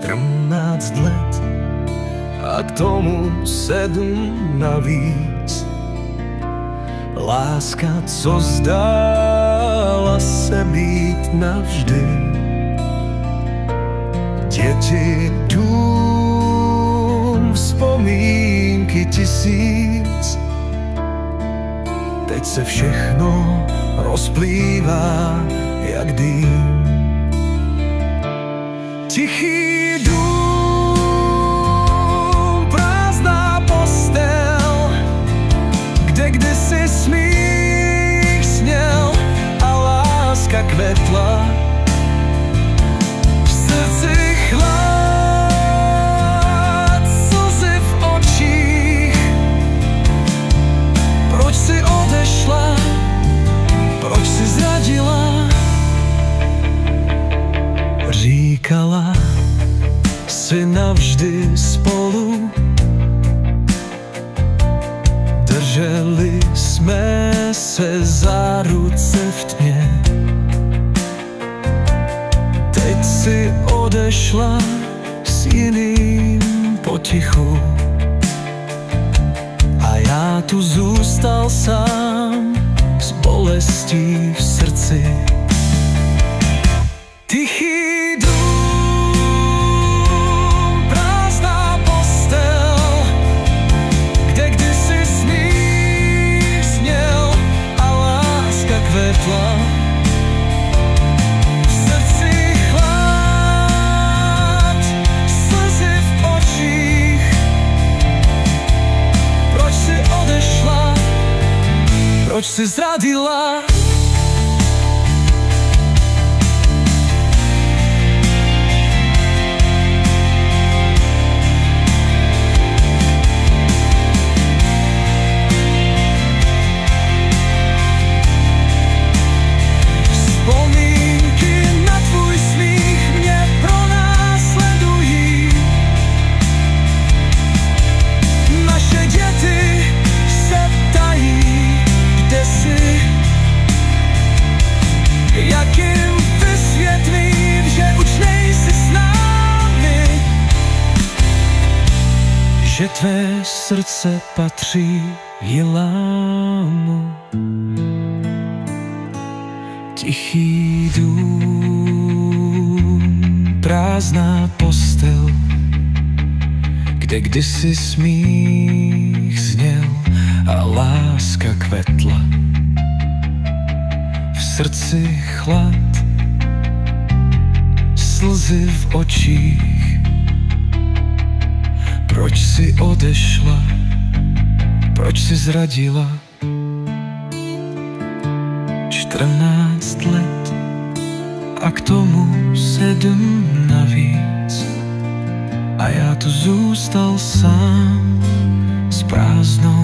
14 let a k tomu 7 navíc. Láska, co zdála se být navždy. Děti, dům, vzpomínky 1000. Teď se všechno rozplývá jak dým. Tichý dům, prázdná postel, kde kdysi smích sněl a láska kvetla. V srdci chlad, slzy v očích. Proč si odešla? Proč si zradila? Říkala si navždy spolu, drželi jsme se za ruce v tmě. Teď si odešla s jiným potichu a já tu zůstal sám s bolestí v srdci. Tichý dům, prázdná postel, kde kdysi smích sněl a láska kvetla. V srdci chlad, slzy v očích. Proč si odešla? Proč si zradila? Jak jim vysvětlím, že už nejsi s námi, že tvé srdce patří jilámu. Tichý dům, prázdná postel, kde kdysi smích zněl a láska kvetla. V srdci chlad, slzy v očích. Proč si odešla? Proč si zradila? 14 let a k tomu 7 navíc. A já tu zůstal sám s prázdnou